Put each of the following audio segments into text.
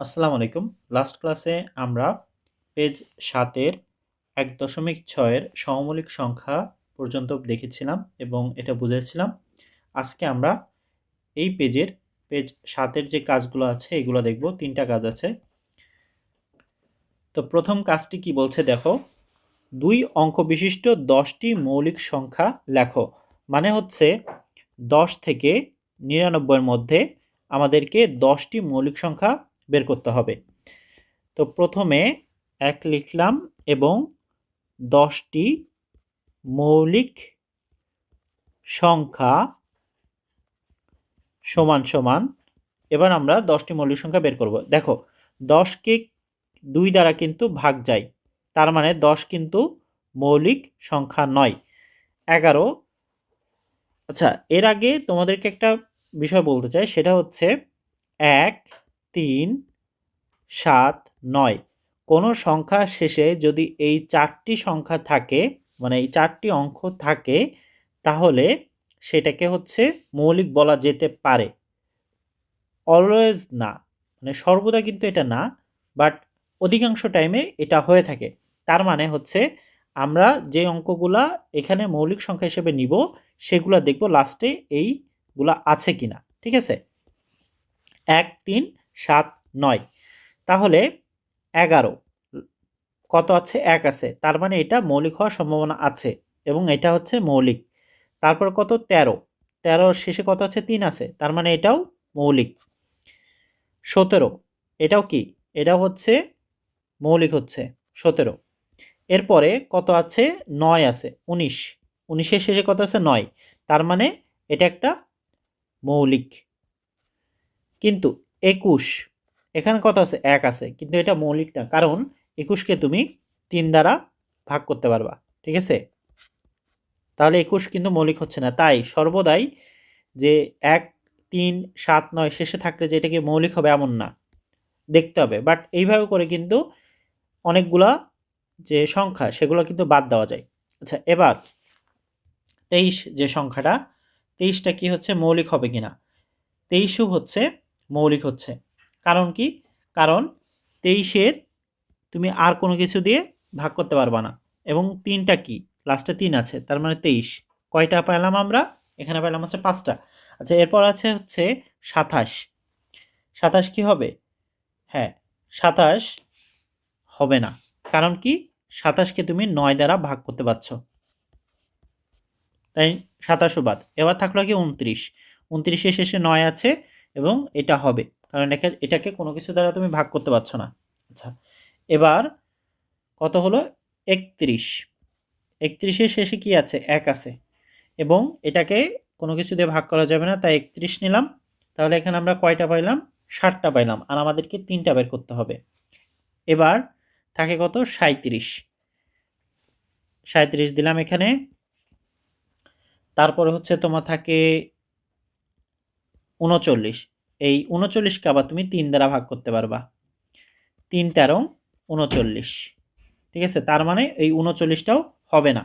আসসালামু আলাইকুম। লাস্ট ক্লাসে আমরা পেজ ৭ এর ১.৬ এর সমমৌলিক সংখ্যা পর্যন্ত দেখেছিলাম এবং এটা বুঝেছিলাম। আজকে আমরা এই পেজ ৭ এর যে কাজগুলো আছে এগুলো দেখব। ৩টা কাজ আছে। তো প্রথম কাজটি কি বলছে দেখো, ২ অঙ্ক বিশিষ্ট ১০টি মৌলিক সংখ্যা লেখো। মানে হচ্ছে ১০ থেকে ৯৯ এর মধ্যে আমাদেরকে ১০টি মৌলিক সংখ্যা বের করতে হবে। তো প্রথমে ১ লিখলাম এবং ১০টি মৌলিক সংখ্যা সমান সমান, এবার আমরা ১০টি মৌলিক সংখ্যা বের করব। দেখো ১০কে ২ দ্বারা কিন্তু ভাগ যায়, তার মানে ১০ কিন্তু মৌলিক সংখ্যা নয়। ১১, আচ্ছা এর আগে তোমাদেরকে একটা বিষয় বলতে চাই, সেটা হচ্ছে ১, ৩, ৭, ৯ কোনো সংখ্যার শেষে যদি এই ৪টি সংখ্যা থাকে, মানে এই ৪টি অঙ্ক থাকে, তাহলে সেটাকে হচ্ছে মৌলিক বলা যেতে পারে। অলওয়েজ না, মানে সর্বদা কিন্তু এটা না, বাট অধিকাংশ টাইমে এটা হয়ে থাকে। তার মানে হচ্ছে আমরা যে অঙ্কগুলা এখানে মৌলিক সংখ্যা হিসেবে নিব সেগুলো দেখব লাস্টে এইগুলা আছে কিনা। ঠিক আছে, ১, ৩, ৭, ৯, তাহলে ১১ কত আছে? ১ আছে, তার মানে এটা মৌলিক হওয়ার সম্ভাবনা আছে এবং এটা হচ্ছে মৌলিক। তারপর কত? ১৩, ১৩ শেষে কত আছে? ৩ আছে, তার মানে এটাও মৌলিক। ১৭, এটাও কি? এটাও হচ্ছে মৌলিক, হচ্ছে ১৭। এরপরে কত আছে? ৯ আছে। ১৯, ১৯ এর শেষে কত আছে? ৯, তার মানে এটা একটা মৌলিক। কিন্তু ২১, এখানে কত আছে? ১ আছে, কিন্তু এটা মৌলিক না, কারণ ২১কে তুমি ৩ দ্বারা ভাগ করতে পারবা। ঠিক আছে, তাহলে ২১ কিন্তু মৌলিক হচ্ছে না। তাই সর্বদাই যে ১, ৩, ৭, ৯ শেষে থাকলে যে এটাকে মৌলিক হবে এমন না, দেখতে হবে। বাট এইভাবে করে কিন্তু অনেকগুলা যে সংখ্যা সেগুলো কিন্তু বাদ দেওয়া যায়। আচ্ছা, এবার ২৩ যে সংখ্যাটা, ২৩টা কি হচ্ছে? মৌলিক হবে কিনা? ২৩ও হচ্ছে মৌলিক হচ্ছে। কারণ কি? কারণ ২৩-এর তুমি আর কোনো কিছু দিয়ে ভাগ করতে পারবা না, এবং ৩টা কি? লাস্টে ৩ আছে, তার মানে ২৩। কয়টা পেলাম আমরা? এখানে পেলাম হচ্ছে ৫টা। আচ্ছা, এরপর আছে হচ্ছে ২৭। ২৭ কি হবে? হ্যাঁ, ২৭ হবে না। কারণ কি? ২৭কে তুমি ৯ দ্বারা ভাগ করতে পারছ, তাই ২৭ও বাদ। এবার থাকলো কি? ২৯। ২৯-এর শেষে ৯ আছে এবং এটা হবে, কারণ এটাকে কোনো কিছু দ্বারা তুমি ভাগ করতে পারছো না। আচ্ছা, এবার কত হলো? ৩১। ৩১-এর শেষে কি আছে? ১ আছে, এবং এটাকে কোনো কিছু দিয়ে ভাগ করা যাবে না, তাই ৩১ নিলাম। তাহলে এখানে আমরা কয়টা পাইলাম? ৭টা পাইলাম, আর আমাদেরকে ৩টা বের করতে হবে। এবার থাকে কত? ৩৭। ৩৭ দিলাম এখানে। তারপরে হচ্ছে তোমার থাকে ৩৯। এই ৩৯কে আবার তুমি ৩ দ্বারা ভাগ করতে পারবা। ৩, ১৩, ৩৯। ঠিক আছে, তার মানে এই ৩৯টাও হবে না।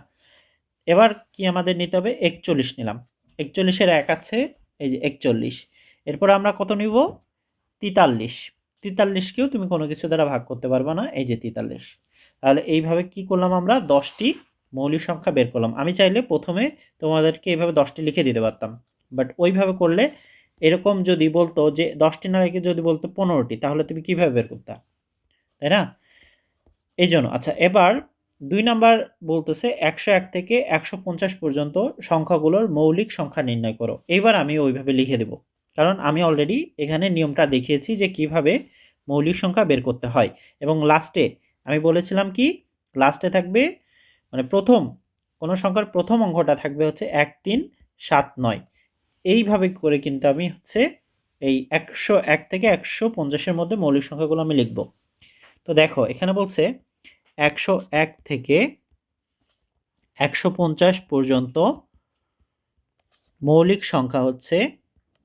এবার কি আমাদের নিতে হবে? ৪১ নিলাম। ৪১-এর ১ আছে, এই যে ৪১। এরপর আমরা কত নিব? ৪৩। ৪৩কেও তুমি কোনো কিছু দ্বারা ভাগ করতে পারবা না, এই যে ৪৩। তাহলে এইভাবে কি করলাম? আমরা ১০টি মৌলিক সংখ্যা বের করলাম। আমি চাইলে প্রথমে তোমাদেরকে এইভাবে 10টি লিখে দিতে পারতাম, বাট ওইভাবে করলে এরকম যদি বলতো যে 10টি না লিখে যদি বলতো 15টি, তাহলে তুমি কিভাবে বের করতা? তাই না? এই জন্য। আচ্ছা, এবার ২ নাম্বার বলতেছে ১০১ থেকে ১৫০ পর্যন্ত সংখ্যাগুলোর মৌলিক সংখ্যা নির্ণয় করো। এইবার আমি ওইভাবে লিখে দেব, কারণ আমি অলরেডি এখানে নিয়মটা দেখিয়েছি যে কিভাবে মৌলিক সংখ্যা বের করতে হয়। এবং লাস্টে আমি বলেছিলাম কি? লাস্টে থাকবে, মানে প্রথম কোনো সংখ্যার প্রথম অঙ্কটা থাকবে হচ্ছে ১, ৩, ৭, ৯। এইভাবে করে কিন্তু আমি হচ্ছে এই ১০১ থেকে ১৫০-এর মধ্যে মৌলিক সংখ্যাগুলো আমি লিখব। তো দেখো এখানে বলছে ১০১ থেকে ১৫০ পর্যন্ত মৌলিক সংখ্যা হচ্ছে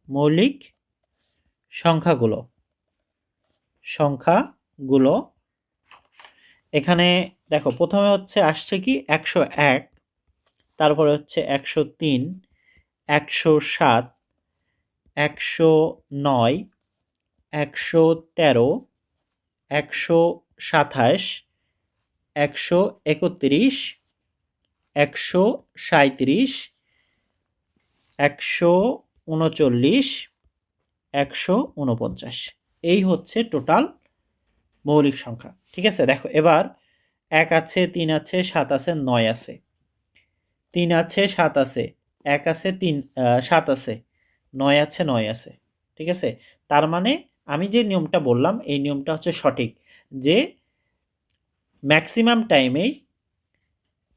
মৌলিক সংখ্যাগুলো সংখ্যাগুলো এখানে দেখো প্রথমে হচ্ছে আসছে কি? ১০১, তারপরে হচ্ছে ১০৩, ১০৭, ১০৯, ১১৩, 127, 131, 137, 139, 149, এই হচ্ছে টোটাল মৌলিক সংখ্যা। ঠিক আছে, দেখো এবার 1 আছে, 3 আছে, 7 আছে, 9 আছে, 3 আছে, 7 আছে, 1 আছে, 3 7 আছে, 9 আছে, 9 আছে। ঠিক আছে, তার মানে আমি যে নিয়মটা বললাম এই নিয়মটা হচ্ছে সঠিক, যে ম্যাক্সিমাম টাইমেই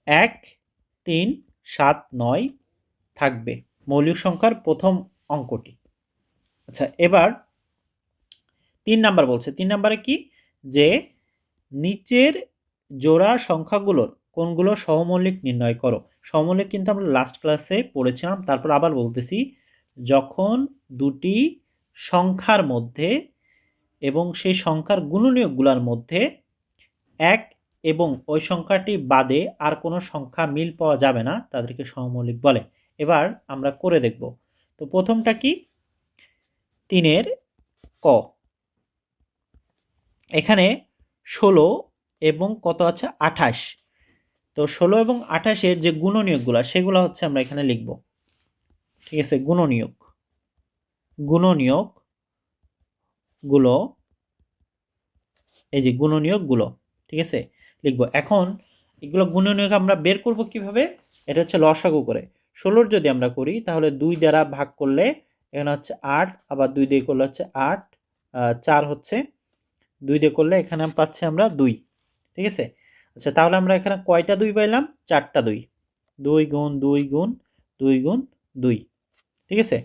1 3 7 9 থাকবে মৌলিক সংখ্যার প্রথম অঙ্কটি। আচ্ছা, এবার 3 নাম্বার বলছে, 3 নাম্বারে কি, যে নিচের জোড়া সংখ্যাগুলোর কোনগুলো সহমৌলিক নির্ণয় করো। সহমৌলিক কিন্তু আমরা লাস্ট ক্লাসে পড়েছিলাম, তারপর আবার বলতেছি, যখন দুটি সংখ্যার মধ্যে এবং সেই সংখ্যার গুণনীয়কগুলোর মধ্যে এক এবং ওই সংখ্যাটি বাদে আর কোনো সংখ্যা মিল পাওয়া যাবে না, তাদেরকে সহমৌলিক বলে। এবার আমরা করে দেখব। তো প্রথমটা কি, 3 ক, এখানে 16 এবং কত আছে 28। তো 16 এবং 28-এর যে গুণনীয়কগুলো সেগুলো হচ্ছে আমরা এখানে লিখব। ঠিক আছে, গুণনীয়কগুলো, এই যে গুণনীয়কগুলো, ঠিক আছে, লিখব। এখন এগুলো গুণনীয়ক আমরা বের করব কিভাবে, এটা হচ্ছে লসাগু করে। 16 যদি আমরা করি তাহলে 2 দ্বারা ভাগ করলে এখানে হচ্ছে 8, আবার 2 দিয়ে করলে হচ্ছে 8, 4 হচ্ছে, 2 দিয়ে করলে এখানে পাচ্ছি আমরা 2। ঠিক আছে, আচ্ছা তাহলে আমরা এখানে কয়টা 2 পাইলাম, 4টা 2, 2 গুণ 2 গুণ 2 গুণ 2। ঠিক আছে,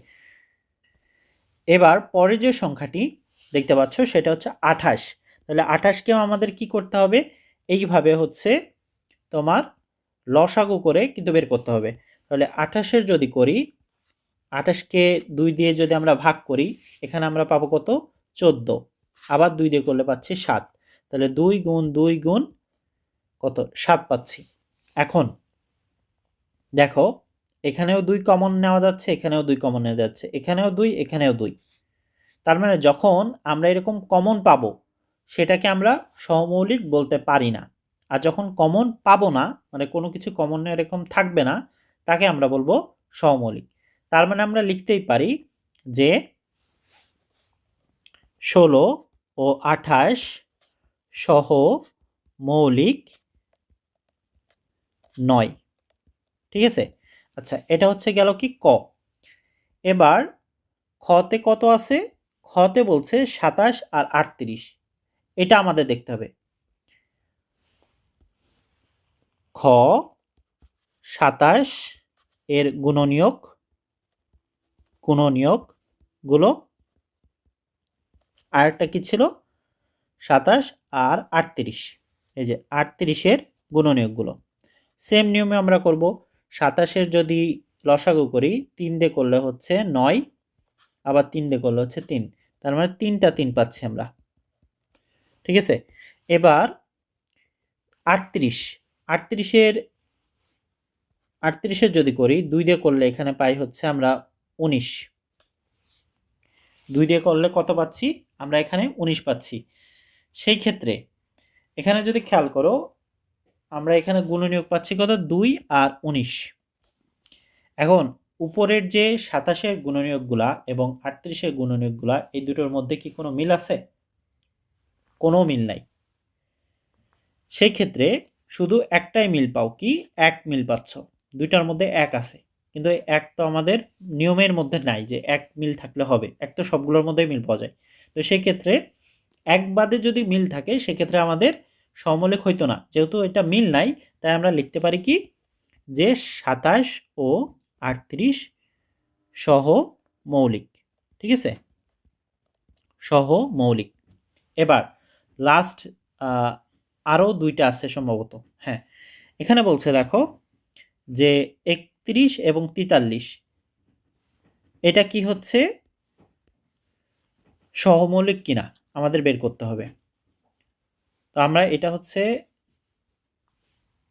এবার পরে যে সংখ্যাটি দেখতে পাচ্ছ সেটা হচ্ছে 28। তাহলে 28কেও আমাদের কি করতে হবে, এইভাবে হচ্ছে তোমার লসাগু করে কিন্তু বের করতে হবে। তাহলে 28-এর যদি করি, 28কে 2 দিয়ে যদি আমরা ভাগ করি, এখানে আমরা পাবো কত, 14, আবার 2 দিয়ে করলে পাচ্ছি 7। তাহলে 2 গুণ 2 গুণ কত, 7 পাচ্ছি। এখন দেখো এখানেও 2 কমন নেওয়া যাচ্ছে, এখানেও 2 কমন নেওয়া যাচ্ছে, এখানেও 2, এখানেও 2। তার মানে যখন আমরা এরকম কমন পাবো সেটাকে আমরা সহমৌলিক বলতে পারি না। আর যখন কমন পাবো না, মানে কোনো কিছু কমন এরকম থাকবে না, তাকে আমরা বলবো সহমৌলিক। তার মানে আমরা লিখতেই পারি যে 16 ও 28 সহ মৌলিক নয়। ঠিক আছে, আচ্ছা এটা হচ্ছে গেল কি ক। এবার খতে কত আছে, খতে বলছে 27 আর 38, এটা আমাদের দেখতে হবে। খ 27 এর গুণনীয়কগুলো, আরেকটা কি ছিল, 27 আর 38, এই যে 38-এর গুণনীয়কগুলো। সেম নিয়মে আমরা করব। 27-এর যদি লসাগু করি, 3 দিয়ে করলে হচ্ছে 9, আবার 3 দিয়ে করলে হচ্ছে 3, তার মানে 3টা 3 পাচ্ছি আমরা। ঠিক আছে, এবার 38-এর যদি করি, 2 দিয়ে করলে এখানে পাই হচ্ছে আমরা 19, 2 দিয়ে করলে কত পাচ্ছি, আমরা এখানে 19 পাচ্ছি। সেই ক্ষেত্রে এখানে যদি খেয়াল করো, আমরা এখানে গুণনীয়ক পাচ্ছি কত, 2 আর 19। এখন উপরের যে 27-এর গুণনীয়কগুলা এবং 38-এর গুণনীয়কগুলা, এই দুটোর মধ্যে কি কোনো মিল আছে, কোনো মিল নাই। সেই ক্ষেত্রে শুধু একটাই মিল পাও, কি, এক মিল পাচ্ছ, দুইটার মধ্যে এক আছে, কিন্তু এক তো আমাদের নিয়মের মধ্যে নাই যে এক মিল থাকলে হবে, এক তো সবগুলোর মধ্যেই মিল পাওয়া যায়। তো সেই ক্ষেত্রে এক বাদে যদি মিল থাকে সেক্ষেত্রে আমাদের সমমৌলিক হইতো না, যেহেতু এটা মিল নাই, তাই আমরা লিখতে পারি কি, যে 27 ও 38 সহ মৌলিক। ঠিক আছে, সহ মৌলিক। এবার লাস্ট আরও 2টা আছে সম্ভবত, হ্যাঁ এখানে বলছে দেখো যে 31 এবং 43, এটা কি হচ্ছে সহমৌলিক কিনা আমাদের বের করতে হবে। তো আমরা এটা হচ্ছে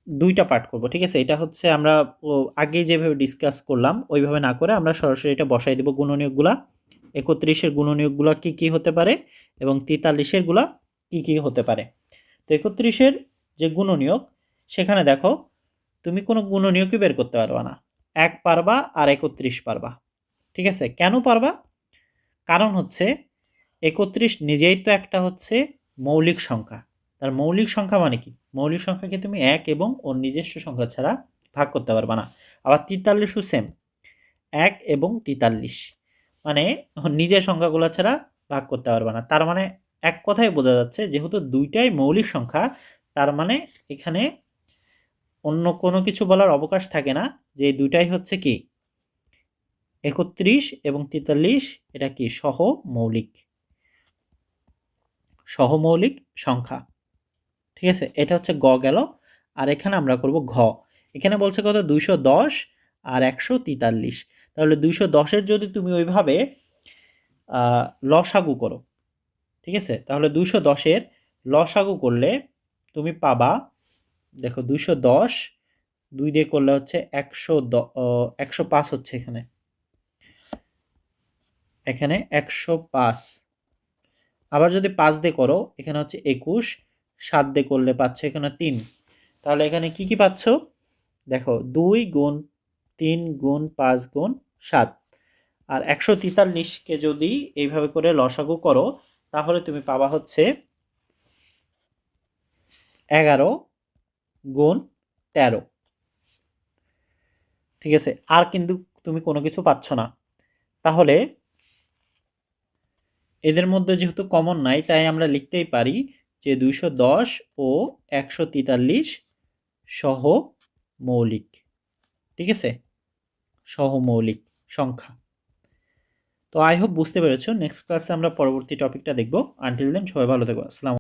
2টা পার্ট করব। ঠিক আছে, এটা হচ্ছে আমরা আগে যেভাবে ডিসকাস করলাম ওইভাবে না করে আমরা সরাসরি এটা বসাই দেব গুণনীয়কগুলা। 31-এর গুণনীয়কগুলা কি কি হতে পারে এবং 43-এর গুলা কি কি হতে পারে। তো 31-এর যে গুণনীয়ক, সেখানে দেখো তুমি কোনো গুণনীয়কই বের করতে পারবা না। 1 পারবা আর 31 পারবা। ঠিক আছে, কেন পারবা? কারণ হচ্ছে 31 নিজেই তো একটা হচ্ছে মৌলিক সংখ্যা। তার মৌলিক সংখ্যা মানে কি? মৌলিক সংখ্যাকে তুমি 1 এবং ওর নিজস্ব সংখ্যা ছাড়া ভাগ করতে পারবা না। আবার 43ও সেম, 1 এবং 43 মানে নিজের সংখ্যাগুলো ছাড়া ভাগ করতে পারবা না। তার মানে এক কথায় বোঝা যাচ্ছে যেহেতু দুইটাই মৌলিক সংখ্যা, তার মানে এখানে অন্য কোনো কিছু বলার অবকাশ থাকে না, যে দুইটাই হচ্ছে কি 31 এবং 43 এটা কি সহমৌলিক সংখ্যা। ঠিক আছে, এটা হচ্ছে গ গেল। আর এখানে আমরা করব ঘ। এখানে বলছে কত? 210 আর 143। তাহলে 210-এর যদি তুমি ওইভাবে লসাগু করো, ঠিক আছে, তাহলে 210-এর লসাগু করলে তুমি পাবা, দেখো 210 2 দিয়ে করলে হচ্ছে 105 হচ্ছে এখানে, এখানে 105। আবার যদি 5 দিয়ে করো এখানে হচ্ছে 21, 7 দিয়ে করলে পাচ্ছ এখানে 3। তাহলে এখানে কি কি পাচ্ছ? দেখো 2 গুণ 3 গুণ 5 গুণ 7। আর 143-কে যদি এইভাবে করে লসাগু করো তাহলে তুমি পাবা হচ্ছে 11 গুণ 13। ঠিক আছে, আর কিন্তু তুমি কোনো কিছু পাচ্ছ না। তাহলে এদের মধ্যে যেহেতু কমন নাই, তাই আমরা লিখতেই পারি যে 210 ও 143 সহমৌলিক। ঠিক আছে, সহমৌলিক সংখ্যা। তো আই হোপ বুঝতে পেরেছো। নেক্সট ক্লাসে আমরা পরবর্তী টপিকটা দেখব। আনটিল দেন সবাই ভালো থেকো। আসসালাম।